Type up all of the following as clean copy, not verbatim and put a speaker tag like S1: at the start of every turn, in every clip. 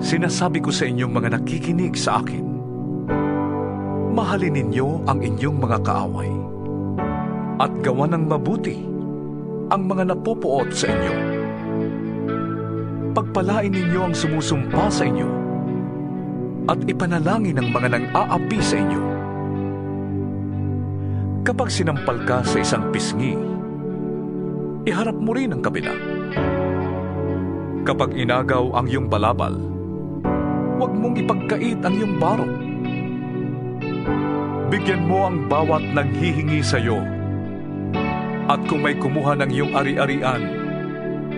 S1: Sinasabi ko sa inyong mga nakikinig sa akin, mahalin ninyo ang inyong mga kaaway at gawa ng mabuti ang mga napupuot sa inyo. Pagpalain ninyo ang sumusumpa sa inyo at ipanalangin ang mga nang-aapi sa inyo. Kapag sinampal ka sa isang pisngi, iharap mo rin ang kabila. Kapag inagaw ang iyong balabal, huwag mong ipagkait ang iyong baro. Bigyan mo ang bawat nanghihingi sa iyo. At kung may kumuha ng iyong ari-arian,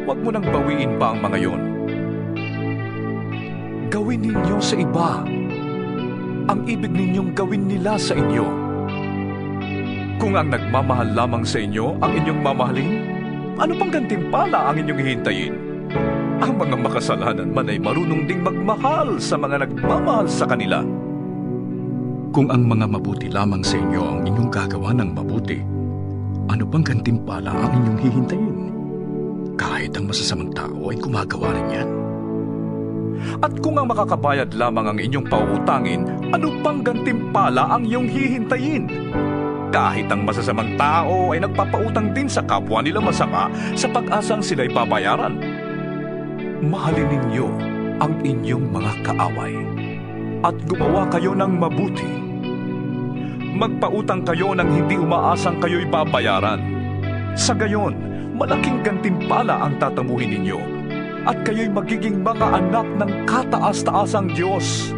S1: huwag mo nang bawiin pa ang mga iyon. Gawin ninyo sa iba ang ibig ninyong gawin nila sa inyo. Kung ang nagmamahal lamang sa inyo ang inyong mamahalin, ano pang gantimpala ang inyong hihintayin? Ang mga makasalanan man ay marunong ding magmahal sa mga nagmamahal sa kanila. Kung ang mga mabuti lamang sa inyo ang inyong gagawa ng mabuti, ano pang gantimpala ang inyong hihintayin? Kahit ang masasamang tao ay gumagawa rin yan. At kung ang makakabayad lamang ang inyong pauutangin, ano pang gantimpala ang iyong hihintayin? Kahit ang masasamang tao ay nagpapautang din sa kapwa nila masama sa pag-asang sila'y babayaran. Mahalin ninyo ang inyong mga kaaway at gumawa kayo ng mabuti. Magpautang kayo nang hindi umaasang kayo'y babayaran. Sa gayon, malaking gantimpala ang tatamuhin ninyo at kayo'y magiging mga anak ng kataas-taasang Diyos,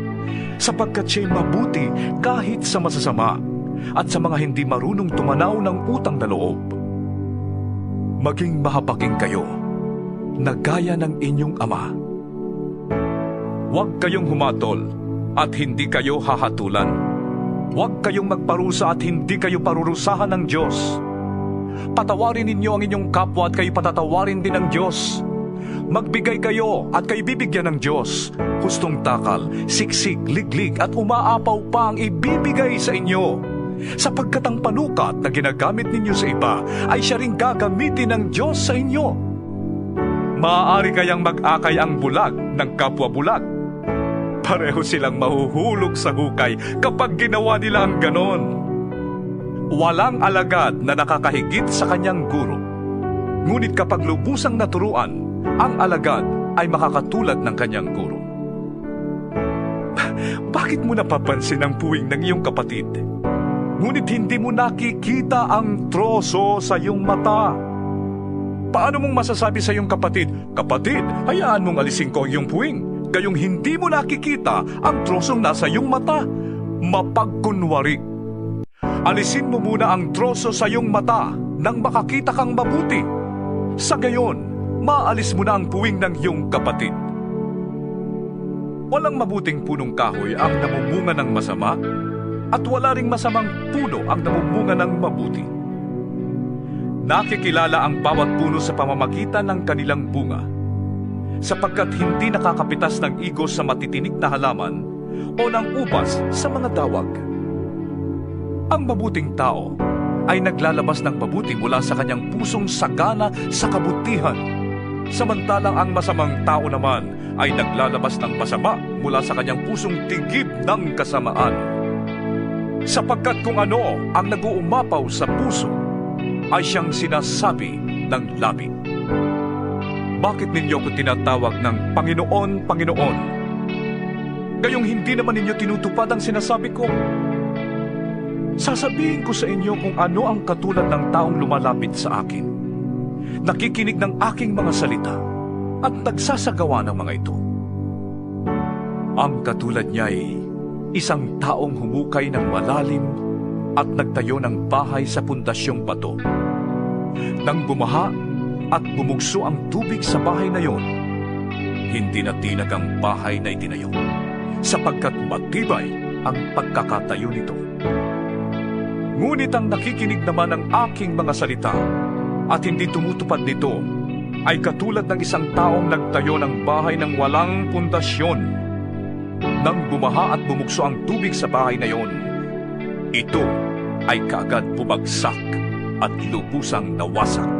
S1: sapagkat siya'y mabuti kahit sa masasama at sa mga hindi marunong tumanaw ng utang na loob. Maging mahabaking kayo na gaya ng inyong ama. Huwag kayong humatol at hindi kayo hahatulan. Huwag kayong magparusa at hindi kayo parurusahan ng Diyos. Patawarin ninyo ang inyong kapwa at kayo patatawarin din ng Diyos. Magbigay kayo at kayo bibigyan ng Diyos. Hustong takal, siksik, liglig at umaapaw pa ang ibibigay sa inyo. Sapagkat ang panukat na ginagamit ninyo sa iba ay siya ring gagamitin ng Diyos sa inyo. Maaari kayang mag-akay ang bulag ng kapwa bulag. Pareho silang mahuhulog sa hukay kapag ginawa nila ang ganon. Walang alagad na nakakahigit sa kanyang guro. Ngunit kapag lubusang naturuan, ang alagad ay makakatulad ng kanyang guro. Bakit mo napapansin ang puwing ng iyong kapatid? Ngunit hindi mo nakikita ang troso sa iyong mata. Paano mong masasabi sa iyong kapatid, "Kapatid, hayaan mong alisin ko ang iyong puwing," gayong hindi mo nakikita ang trosong nasa iyong mata? Mapagkunwari. Alisin mo muna ang troso sa iyong mata nang makakita kang mabuti. Sa gayon, maalis mo na ang puwing ng iyong kapatid. Walang mabuting punong kahoy ang namumunga ng masama, at wala ring masamang puno ang namumunga ng mabuti. Nakikilala ang bawat puno sa pamamagitan ng kanilang bunga, sapagkat hindi nakakapitas ng igos sa matitinik na halaman o ng ubas sa mga dawag. Ang mabuting tao ay naglalabas ng mabuti mula sa kanyang pusong sagana sa kabutihan, samantalang ang masamang tao naman ay naglalabas ng masama mula sa kanyang pusong tigib ng kasamaan. Sapagkat kung ano ang nag-uumapaw sa puso, ay siyang sinasabi ng labi. Bakit ninyo ko tinatawag ng Panginoon, Panginoon? Gayong hindi naman ninyo tinutupad ang sinasabi ko. Sasabihin ko sa inyo kung ano ang katulad ng taong lumalapit sa akin, nakikinig ng aking mga salita, at nagsasagawa ng mga ito. Ang katulad niya ay isang taong humukay ng malalim at nagtayo ng bahay sa pundasyong bato. Nang bumaha at bumugso ang tubig sa bahay na yon, hindi na tinag ang bahay na itinayo, sapagkat matibay ang pagkakatayo nito. Ngunit ang nakikinig naman ng aking mga salita at hindi tumutupad nito ay katulad ng isang taong nagtayo ng bahay ng walang pundasyon. Nang bumaha at bumugso ang tubig sa bahay na yon, ito ay kaagad bumagsak at lubusang nawasak.